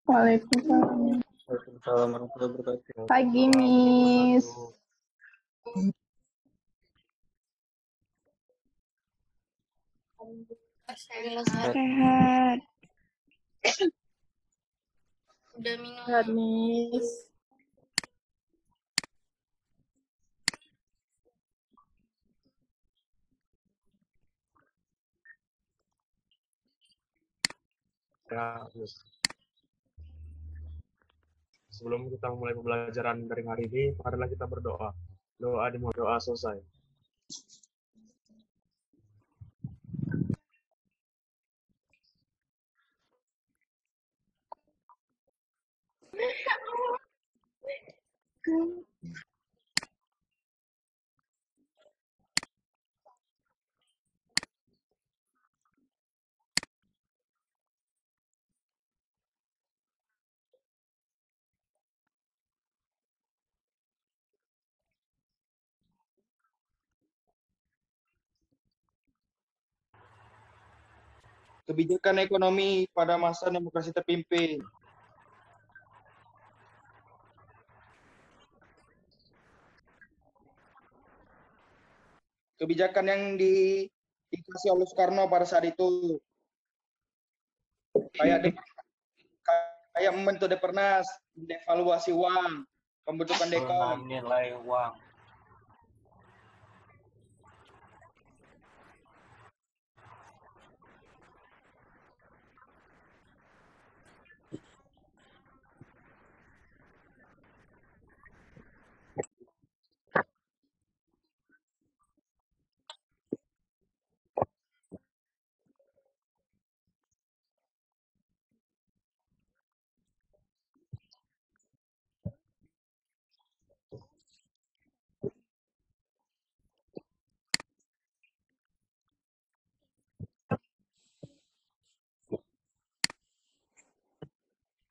Waalaikumsalam. Waalaikumsalam warahmatullahi wabarakatuh. Pagi, Waalaikumsalam warahmatullahi Miss. wabarakatuh. Sehat. Sehat. Udah minum. Sehat, Miss. Ya, Miss. Sebelum kita mulai pembelajaran dari hari ini, marilah kita berdoa. Doa dimulai, doa selesai. Kebijakan ekonomi pada masa demokrasi terpimpin. Kebijakan yang dikasih oleh Soekarno pada saat itu, kayak membentuk Depernas, devaluasi uang, pembentukan Dekon. Nilai uang.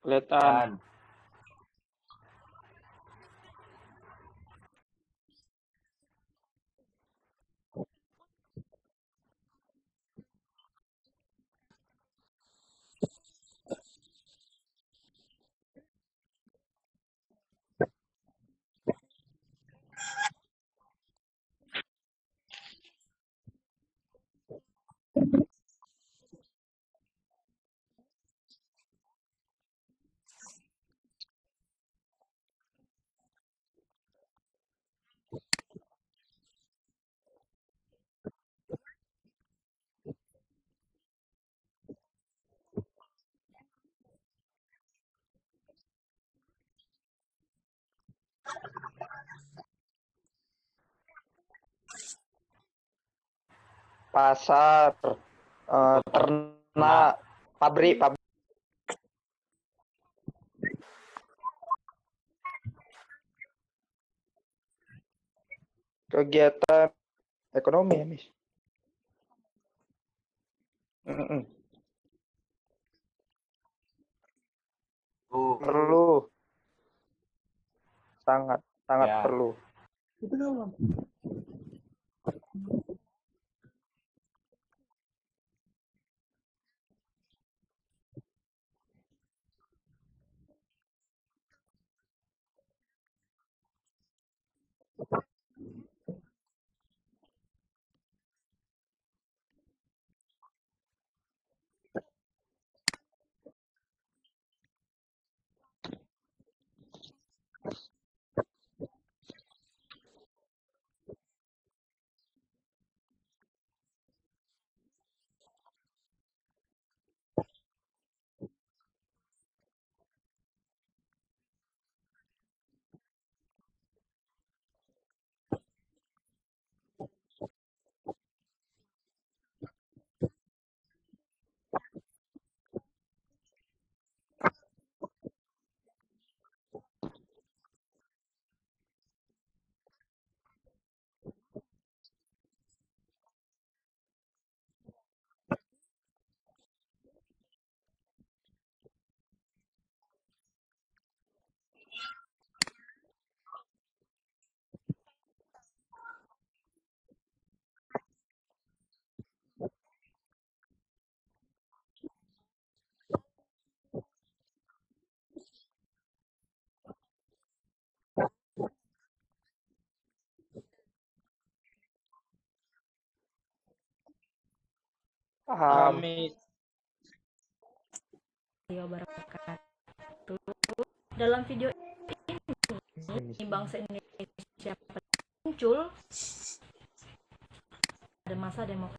Kelihatan. Pasar, ternak, pabrik. Kegiatan ekonomi ya, Miss. Perlu. Sangat Ya. perlu. Paham. Amin. Wabarakatuh. Dalam video ini bangsa Indonesia muncul pada masa demokrasi.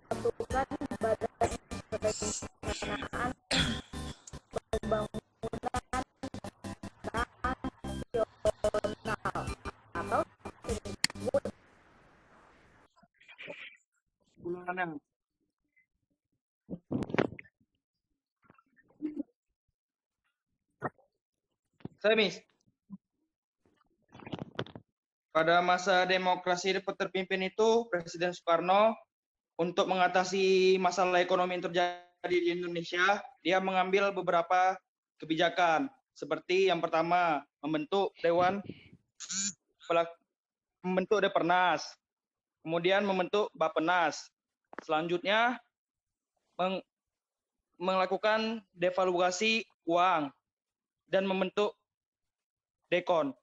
Pembentukan badan perencanaan pembangunan nasional atau disebut Ulangan. Saya, Miss. Pada masa demokrasi terpimpin itu, Presiden Soekarno untuk mengatasi masalah ekonomi yang terjadi di Indonesia, dia mengambil beberapa kebijakan. Seperti yang pertama, membentuk Deparnas, kemudian membentuk Bappenas. Selanjutnya, melakukan devaluasi uang dan membentuk Dekon.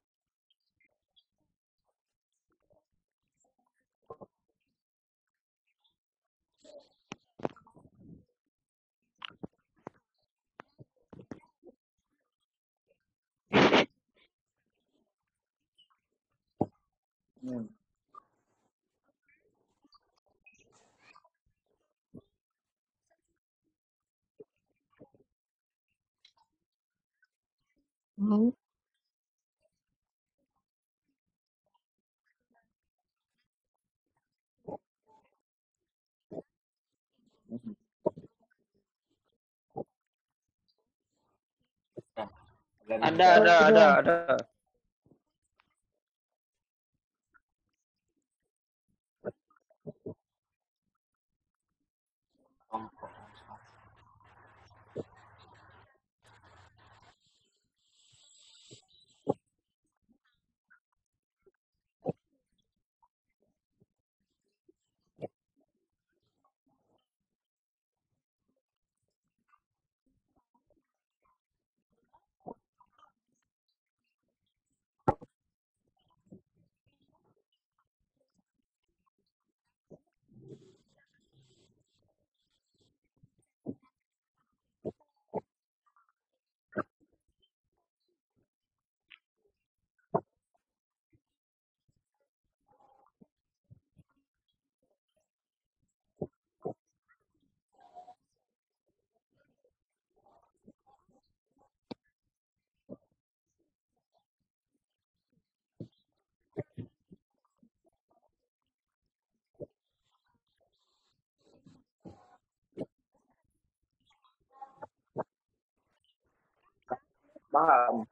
Ada. Paham.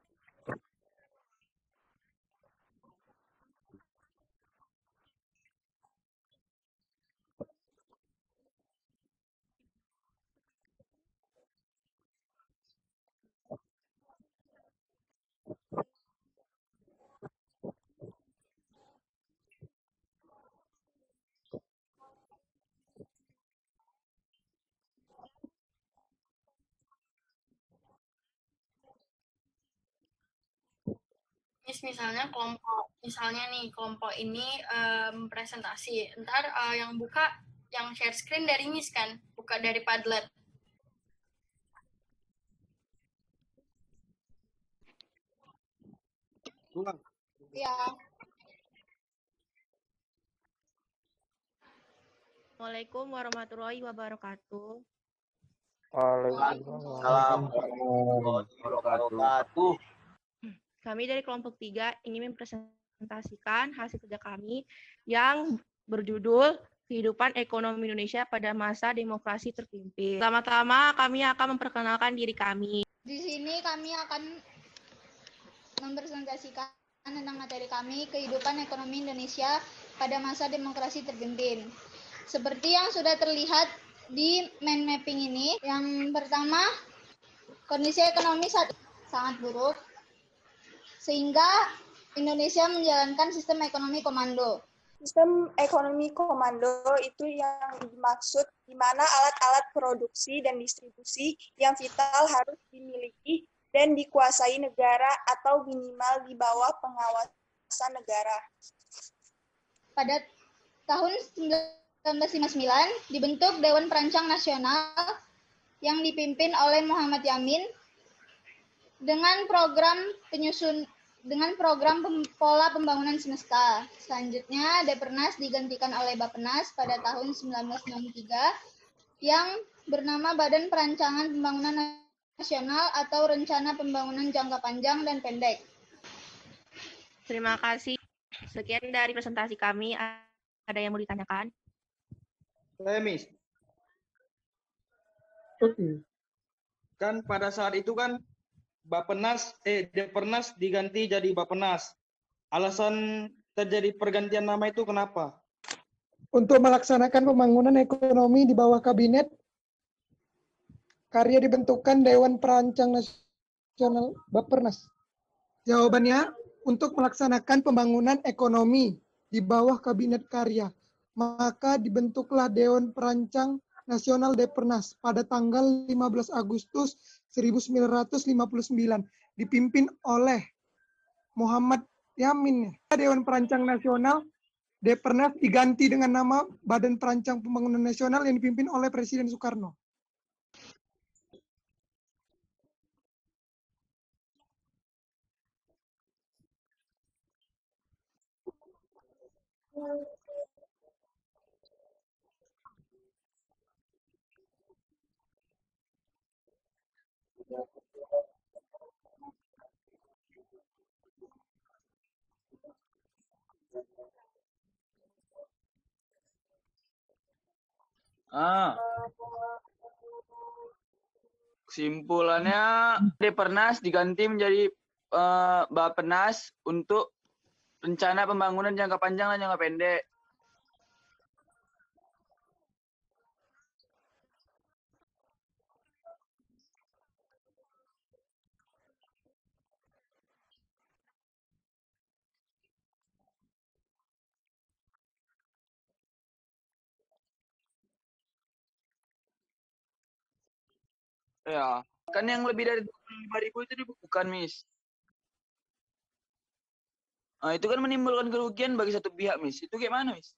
Misalnya nih kelompok ini presentasi, ntar yang buka yang share screen dari Miss kan, buka dari Padlet. Ya. Assalamualaikum warahmatullahi wabarakatuh. Waalaikumsalam warahmatullahi wabarakatuh. Kami dari kelompok 3 ingin mempresentasikan hasil kerja kami yang berjudul Kehidupan Ekonomi Indonesia pada Masa Demokrasi Terpimpin. Pertama-tama kami akan memperkenalkan diri kami. Di sini kami akan mempresentasikan tentang materi kami, Kehidupan Ekonomi Indonesia pada Masa Demokrasi Terpimpin. Seperti yang sudah terlihat di mind mapping ini, yang pertama, kondisi ekonomi saat sangat buruk. sehingga Indonesia menjalankan sistem ekonomi komando. Sistem ekonomi komando itu yang dimaksud di mana alat-alat produksi dan distribusi yang vital harus dimiliki dan dikuasai negara atau minimal di bawah pengawasan negara. Pada tahun 1959 dibentuk Dewan Perancang Nasional yang dipimpin oleh Muhammad Yamin dengan program pola pembangunan semesta. Selanjutnya, Depernas digantikan oleh Bappenas pada tahun 1993 yang bernama Badan Perancangan Pembangunan Nasional atau Rencana Pembangunan Jangka Panjang dan Pendek. Terima kasih. Sekian dari presentasi kami. Ada yang mau ditanyakan? Saya, Miss. Oke. Kan pada saat itu kan Depernas diganti jadi Bappenas. Alasan terjadi pergantian nama itu kenapa? Untuk melaksanakan pembangunan ekonomi di bawah kabinet karya dibentukkan Dewan Perancang Nasional Bappenas. Jawabannya, untuk melaksanakan pembangunan ekonomi di bawah kabinet karya, maka dibentuklah Dewan Perancang Nasional Depernas pada tanggal 15 Agustus 1959, dipimpin oleh Muhammad Yamin. Dewan Perancang Nasional Depernas diganti dengan nama Badan Perancang Pembangunan Nasional yang dipimpin oleh Presiden Soekarno. Kesimpulannya, Depernas diganti menjadi Bappenas untuk rencana pembangunan jangka panjang dan jangka pendek. Ya, kan yang lebih dari 25.000 itu dibukukan, Miss. Nah, itu kan menimbulkan kerugian bagi satu pihak, Miss. Itu gimana, Miss?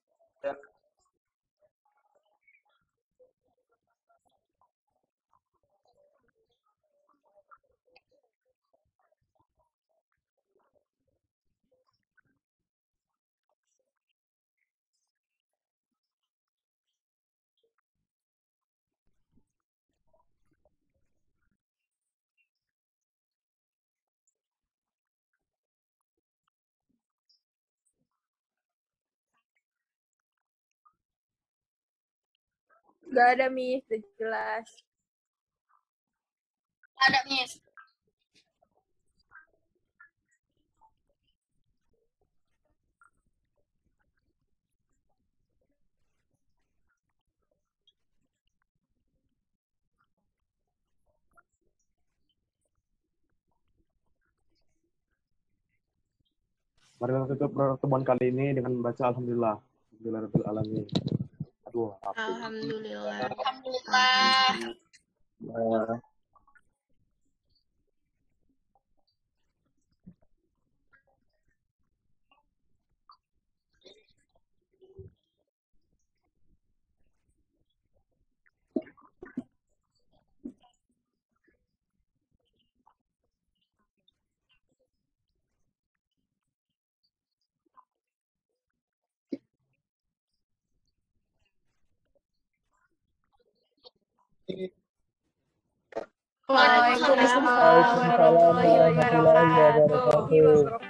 Gak ada, Miss. Udah jelas. Ada, Miss. Mari kita tutup pertemuan kali ini dengan membaca Alhamdulillah. Alhamdulillahirabbil alamin. Aduh, apa? Alhamdulillah. Waalaikumsalam warahmatullahi wabarakatuh.